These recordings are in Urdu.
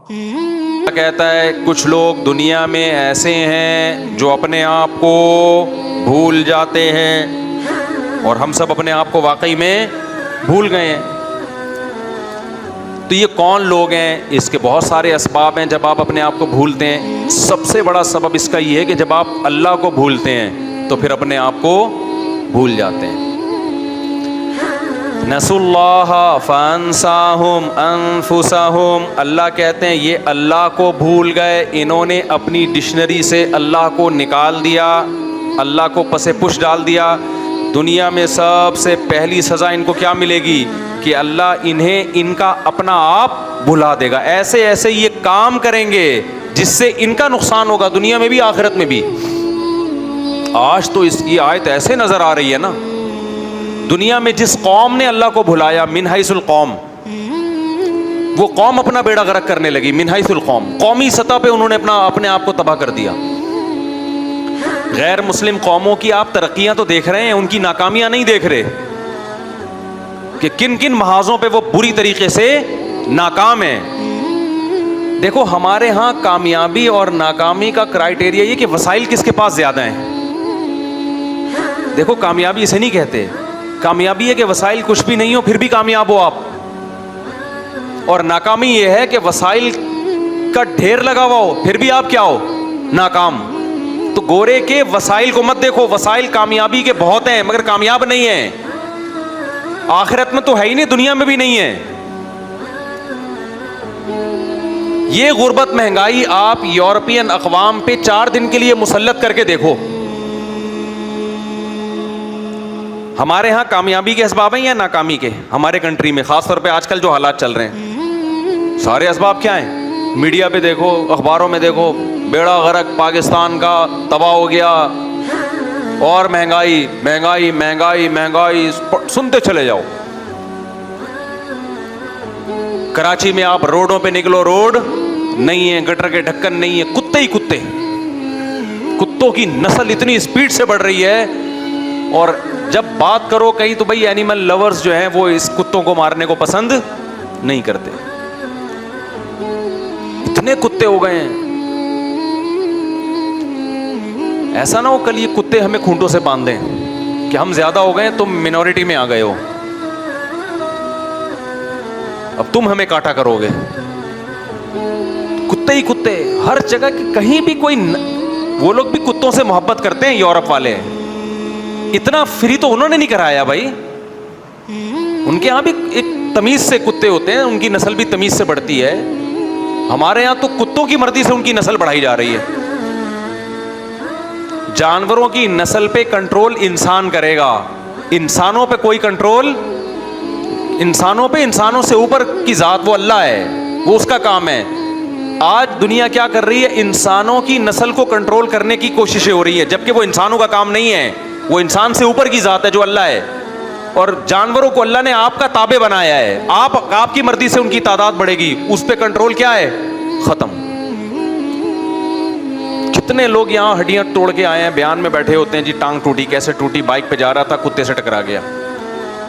کہتا ہے کچھ لوگ دنیا میں ایسے ہیں جو اپنے آپ کو بھول جاتے ہیں، اور ہم سب اپنے آپ کو واقعی میں بھول گئے ہیں۔ تو یہ کون لوگ ہیں؟ اس کے بہت سارے اسباب ہیں جب آپ اپنے آپ کو بھولتے ہیں۔ سب سے بڑا سبب اس کا یہ ہے کہ جب آپ اللہ کو بھولتے ہیں تو پھر اپنے آپ کو بھول جاتے ہیں۔ نسوا اللہ فانساہم انفسہم، اللہ کہتے ہیں یہ اللہ کو بھول گئے، انہوں نے اپنی ڈکشنری سے اللہ کو نکال دیا، اللہ کو پس پش ڈال دیا۔ دنیا میں سب سے پہلی سزا ان کو کیا ملے گی کہ اللہ انہیں ان کا اپنا آپ بھلا دے گا۔ ایسے ایسے یہ کام کریں گے جس سے ان کا نقصان ہوگا، دنیا میں بھی آخرت میں بھی۔ آج تو اس کی آیت ایسے نظر آ رہی ہے نا، دنیا میں جس قوم نے اللہ کو بھلایا، من حیث القوم، وہ قوم اپنا بیڑا غرق کرنے لگی۔ من حیث القوم، قومی سطح پہ انہوں نے اپنے آپ کو تباہ کر دیا۔ غیر مسلم قوموں کی آپ ترقیاں تو دیکھ رہے ہیں، ان کی ناکامیاں نہیں دیکھ رہے کہ کن کن محاذوں پہ وہ بری طریقے سے ناکام ہیں۔ دیکھو ہمارے ہاں کامیابی اور ناکامی کا کرائیٹیریا یہ کہ وسائل کس کے پاس زیادہ ہیں۔ دیکھو کامیابی اسے نہیں کہتے، کامیابی ہے کہ وسائل کچھ بھی نہیں ہو پھر بھی کامیاب ہو آپ، اور ناکامی یہ ہے کہ وسائل کا ڈھیر لگا ہوا ہو پھر بھی آپ کیا ہو، ناکام۔ تو گورے کے وسائل کو مت دیکھو، وسائل کامیابی کے بہت ہیں مگر کامیاب نہیں ہیں، آخرت میں تو ہے ہی نہیں، دنیا میں بھی نہیں ہے۔ یہ غربت مہنگائی آپ یورپین اقوام پہ 4 دن کے لیے مسلط کر کے دیکھو۔ ہمارے ہاں کامیابی کے اسباب ہیں یا ناکامی کے؟ ہمارے کنٹری میں خاص طور پہ آج کل جو حالات چل رہے ہیں، سارے اسباب کیا ہیں؟ میڈیا پہ دیکھو، اخباروں میں دیکھو، بیڑا غرق پاکستان کا تباہ ہو گیا، اور مہنگائی مہنگائی مہنگائی مہنگائی سنتے چلے جاؤ۔ کراچی میں آپ روڈوں پہ نکلو، روڈ نہیں ہے، گٹر کے ڈھکن نہیں ہے، کتے ہی کتے، کتوں کی نسل اتنی اسپیڈ سے بڑھ رہی ہے، اور جب بات کرو کہیں تو بھئی اینیمل لورز جو ہیں وہ اس کتوں کو مارنے کو پسند نہیں کرتے، اتنے کتے ہو گئے ہیں۔ ایسا نہ ہو کل یہ کتے ہمیں کھونٹوں سے باندھ دیں کہ ہم زیادہ ہو گئے، تم منورٹی میں آ گئے ہو، اب تم ہمیں کاٹا کرو گے۔ کتے ہی کتے ہر جگہ، کہیں بھی کوئی وہ لوگ بھی کتوں سے محبت کرتے ہیں، یورپ والے اتنا فری تو انہوں نے نہیں کرایا بھائی، ان کے ہاں بھی ایک تمیز سے کتے ہوتے ہیں، ان کی نسل بھی تمیز سے بڑھتی ہے۔ ہمارے ہاں تو کتوں کی مرضی سے ان کی نسل بڑھائی جا رہی ہے۔ جانوروں کی نسل پہ کنٹرول انسان کرے گا، انسانوں پہ کوئی کنٹرول، انسانوں سے اوپر کی ذات وہ اللہ ہے، وہ اس کا کام ہے۔ آج دنیا کیا کر رہی ہے؟ انسانوں کی نسل کو کنٹرول کرنے کی کوششیں ہو رہی ہیں، جبکہ وہ انسانوں کا کام نہیں ہے، وہ انسان سے اوپر کی ذات ہے جو اللہ ہے۔ اور جانوروں کو اللہ نے آپ کا تابع بنایا ہے، آپ کی مرضی سے ان کی تعداد بڑھے گی، اس پہ کنٹرول کیا ہے؟ ختم۔ کتنے لوگ یہاں ہڈیاں توڑ کے آئے ہیں، بیان میں بیٹھے ہوتے ہیں جی ٹانگ ٹوٹی، کیسے ٹوٹی، بائک پہ جا رہا تھا کتے سے ٹکرا گیا۔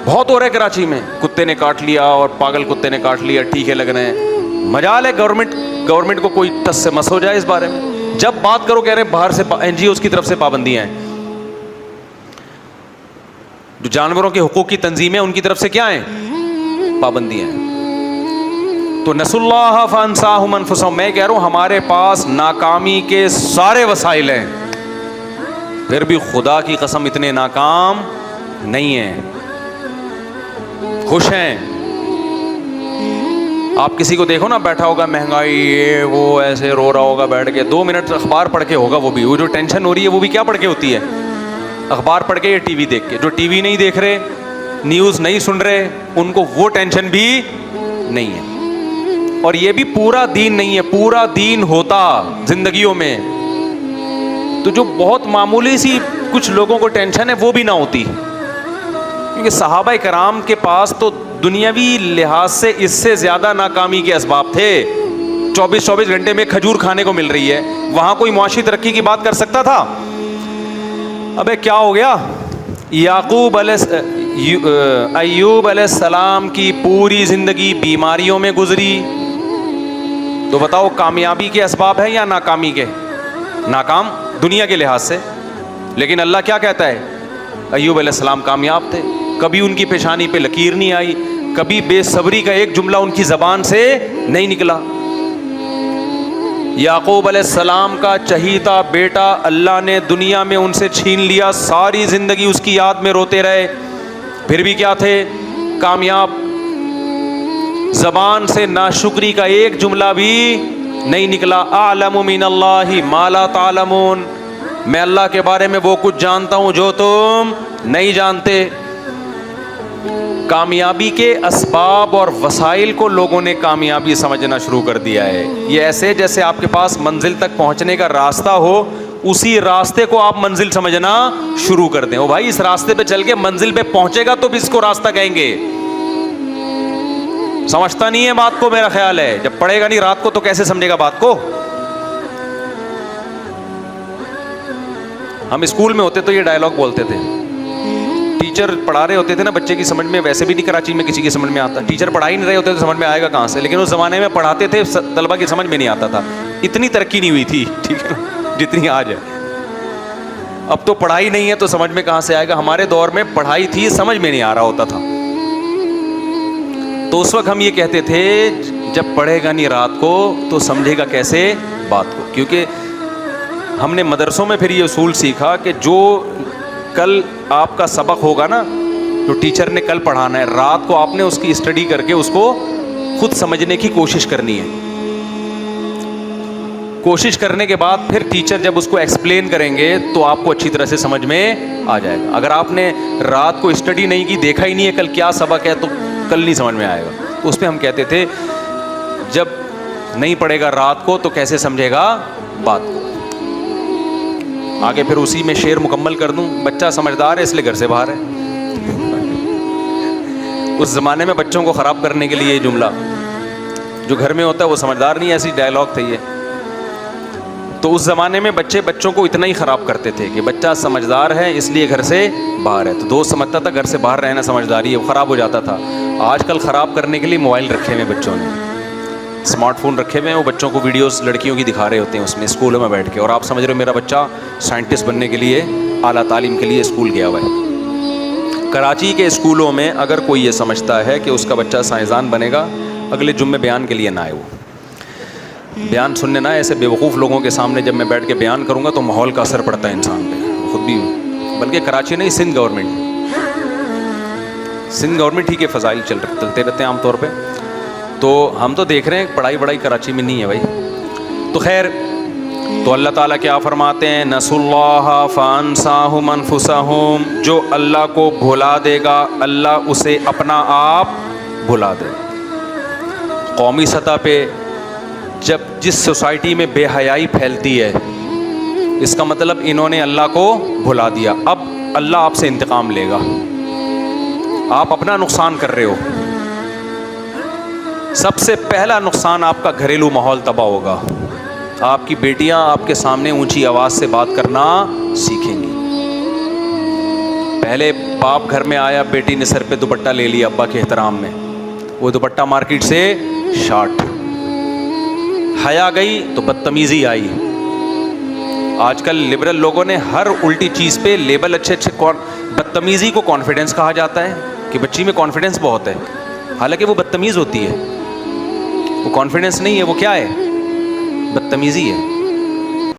بہت ہو رہا ہے کراچی میں، کتے نے کاٹ لیا اور پاگل کتے نے کاٹ لیا، ٹھیک ہے لگ رہے ہیں۔ مجال ہے گورنمنٹ کو کوئی ٹس سے مس ہو جائے اس بارے میں۔ جب بات کرو کہہ رہے ہیں باہر سے NGOs کی طرف سے پابندیاں ہیں، جو جانوروں کے حقوق کی تنظیمیں ان کی طرف سے کیا ہیں؟ پابندیاں ہیں۔ تو نسوا اللہ فانساہم انفسہم، میں کہہ رہا ہوں ہمارے پاس ناکامی کے سارے وسائل ہیں، پھر بھی خدا کی قسم اتنے ناکام نہیں ہیں، خوش ہیں۔ آپ کسی کو دیکھو نا بیٹھا ہوگا مہنگائی یہ وہ ایسے رو رہا ہوگا بیٹھ کے، 2 منٹ اخبار پڑھ کے ہوگا، وہ جو ٹینشن ہو رہی ہے وہ بھی کیا پڑھ کے ہوتی ہے؟ اخبار پڑھ کے یا ٹی وی دیکھ کے۔ جو ٹی وی نہیں دیکھ رہے، نیوز نہیں سن رہے، ان کو وہ ٹینشن بھی نہیں ہے، اور یہ بھی پورا دین نہیں ہے۔ پورا دین ہوتا زندگیوں میں تو جو بہت معمولی سی کچھ لوگوں کو ٹینشن ہے وہ بھی نہ ہوتی، کیونکہ صحابہ کرام کے پاس تو دنیاوی لحاظ سے اس سے زیادہ ناکامی کے اسباب تھے۔ 24 گھنٹے میں کھجور کھانے کو مل رہی ہے، وہاں کوئی معاشی ترقی کی بات کر سکتا تھا؟ ابے کیا ہو گیا؟ ایوب علیہ السلام کی پوری زندگی بیماریوں میں گزری، تو بتاؤ کامیابی کے اسباب ہیں یا ناکامی کے؟ ناکام دنیا کے لحاظ سے. لیکن اللہ کیا کہتا ہے؟ ایوب علیہ السلام کامیاب تھے, کبھی ان کی پیشانی پہ لکیر نہیں آئی, کبھی بے صبری کا ایک جملہ ان کی زبان سے نہیں نکلا. یعقوب علیہ السلام کا چہیتا بیٹا اللہ نے دنیا میں ان سے چھین لیا, ساری زندگی اس کی یاد میں روتے رہے, پھر بھی کیا تھے؟ کامیاب. زبان سے ناشکری کا ایک جملہ بھی نہیں نکلا. اعلم من اللہ ما لا تعلمون, میں اللہ کے بارے میں وہ کچھ جانتا ہوں جو تم نہیں جانتے. کامیابی کے اسباب اور وسائل کو لوگوں نے کامیابی سمجھنا شروع کر دیا ہے. یہ ایسے جیسے آپ کے پاس منزل تک پہنچنے کا راستہ ہو, اسی راستے کو آپ منزل سمجھنا شروع کر دیں. او بھائی اس راستے پہ چل کے منزل پہ پہنچے گا تو بھی اس کو راستہ کہیں گے. سمجھتا نہیں ہے بات کو, میرا خیال ہے جب پڑھے گا نہیں رات کو تو کیسے سمجھے گا بات کو. ہم اسکول میں ہوتے تو یہ ڈائلاگ بولتے تھے, ٹیچر پڑھا رہے ہوتے تھے نا, بچے کی سمجھ میں ویسے بھی نہیں کراچی میں کسی کی سمجھ میں آتا, ٹیچر پڑھا ہی نہیں رہے ہوتے تو سمجھ میں آئے گا کہاں سے. لیکن اس زمانے میں پڑھاتے تھے, طلبہ کی سمجھ میں نہیں آتا تھا, اتنی ترقی نہیں ہوئی تھی, ٹھیک ہے نا, جتنی آج ہے. اب تو پڑھائی نہیں ہے تو سمجھ میں کہاں سے آئے گا. ہمارے دور میں پڑھائی تھی, سمجھ میں نہیں آ رہا ہوتا تھا. تو اس وقت ہم یہ کہتے تھے جب پڑھے گا نہیں رات کو تو سمجھے گا کیسے بات کو. کیونکہ ہم نے مدرسوں میں پھر یہ اصول سیکھا کہ جو کل آپ کا سبق ہوگا نا, جو ٹیچر نے کل پڑھانا ہے, رات کو آپ نے اس کی اسٹڈی کر کے اس کو خود سمجھنے کی کوشش کرنی ہے. کوشش کرنے کے بعد پھر ٹیچر جب اس کو ایکسپلین کریں گے تو آپ کو اچھی طرح سے سمجھ میں آ جائے گا. اگر آپ نے رات کو اسٹڈی نہیں کی, دیکھا ہی نہیں ہے کل کیا سبق ہے, تو کل نہیں سمجھ میں آئے گا. تو اس پہ ہم کہتے تھے جب نہیں پڑھے گا رات کو تو کیسے سمجھے گا بات کو. آگے پھر اسی میں شعر مکمل کر دوں, بچہ سمجھدار ہے اس لیے گھر سے باہر ہے. اس زمانے میں بچوں کو خراب کرنے کے لیے یہ جملہ, جو گھر میں ہوتا ہے وہ سمجھدار نہیں, ایسی ڈائلاگ تھے یہ. تو اس زمانے میں بچوں کو اتنا ہی خراب کرتے تھے کہ بچہ سمجھدار ہے اس لیے گھر سے باہر ہے. تو دوست سمجھتا تھا گھر سے باہر رہنا سمجھداری ہے, وہ خراب ہو جاتا تھا. آج کل خراب کرنے کے لیے موبائل رکھے ہوئے بچوں نے, اسمارٹ فون رکھے ہوئے ہیں, وہ بچوں کو ویڈیوز لڑکیوں کی دکھا رہے ہوتے ہیں اس میں اسکولوں میں بیٹھ کے, اور آپ سمجھ رہے ہو میرا بچہ سائنٹسٹ بننے کے لیے اعلیٰ تعلیم کے لیے اسکول گیا ہوا ہے. کراچی کے اسکولوں میں اگر کوئی یہ سمجھتا ہے کہ اس کا بچہ سائنسدان بنے گا, اگلے جمعے بیان کے لیے نہ آئے. وہ بیان سننے نہ, ایسے بیوقوف لوگوں کے سامنے جب میں بیٹھ کے بیان کروں گا تو ماحول کا اثر پڑتا ہے انسان پہ, خود بھی. بلکہ کراچی نہیں, سندھ گورنمنٹ ہی کے فضائل چلتے رہتے ہیں عام طور پہ. تو ہم تو دیکھ رہے ہیں پڑھائی کراچی میں نہیں ہے بھائی. تو خیر, تو اللہ تعالیٰ کیا فرماتے ہیں, نسوا اللہ فانساہم انفسہم, جو اللہ کو بھلا دے گا اللہ اسے اپنا آپ بھلا دے. قومی سطح پہ جب جس سوسائٹی میں بے حیائی پھیلتی ہے, اس کا مطلب انہوں نے اللہ کو بھلا دیا. اب اللہ آپ سے انتقام لے گا, آپ اپنا نقصان کر رہے ہو. سب سے پہلا نقصان آپ کا گھریلو ماحول تباہ ہوگا. آپ کی بیٹیاں آپ کے سامنے اونچی آواز سے بات کرنا سیکھیں گی. پہلے باپ گھر میں آیا, بیٹی نے سر پہ دوپٹہ لے لیا ابا کے احترام میں, وہ دوپٹہ مارکیٹ سے شارٹ. حیا گئی تو بدتمیزی آئی. آج کل لبرل لوگوں نے ہر الٹی چیز پہ لیبل اچھے بدتمیزی کو کانفیڈنس کہا جاتا ہے کہ بچی میں کانفیڈنس بہت ہے, حالانکہ وہ بدتمیز ہوتی ہے. وہ کانفیڈنس نہیں ہے, وہ کیا ہے, بدتمیزی ہے.